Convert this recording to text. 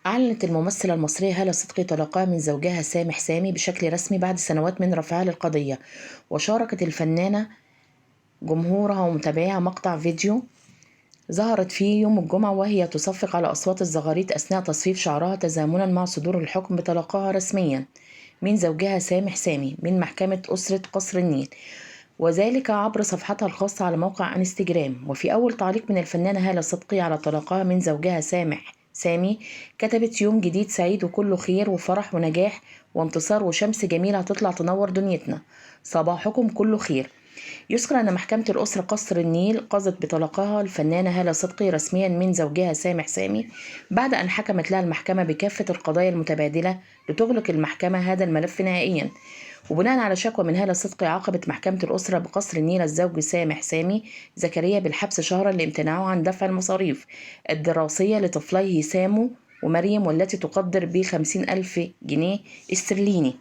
أعلنت الممثلة المصرية هالة صدقي طلاقها من زوجها سامح سامي بشكل رسمي بعد سنوات من رفعها للقضية. وشاركت الفنانة جمهورها ومتابعيها مقطع فيديو ظهرت فيه يوم الجمعة وهي تصفق على أصوات الزغاريد أثناء تصفيف شعرها تزامنا مع صدور الحكم بطلاقها رسميا من زوجها سامح سامي من محكمة أسرة قصر النيل، وذلك عبر صفحتها الخاصة على موقع انستجرام. وفي أول تعليق من الفنانة هالة صدقي على طلاقها من زوجها سامح سامي كتبت: يوم جديد سعيد وكله خير وفرح ونجاح وانتصار وشمس جميلة هتطلع تنور دنيتنا، صباحكم كله خير. يذكر أن محكمة الأسرة قصر النيل قضت بطلاقها الفنانة هالة صدقي رسميا من زوجها سامح سامي بعد أن حكمت لها المحكمة بكافة القضايا المتبادلة لتغلق المحكمة هذا الملف نهائيا. وبناء على شكوى من هالة صدقي عاقبت محكمة الأسرة بقصر النيل الزوج سامح سامي زكريا بالحبس شهرا لامتناعه عن دفع المصاريف الدراسية لطفليه سامو ومريم، والتي تقدر ب50,000 جنيه استرليني.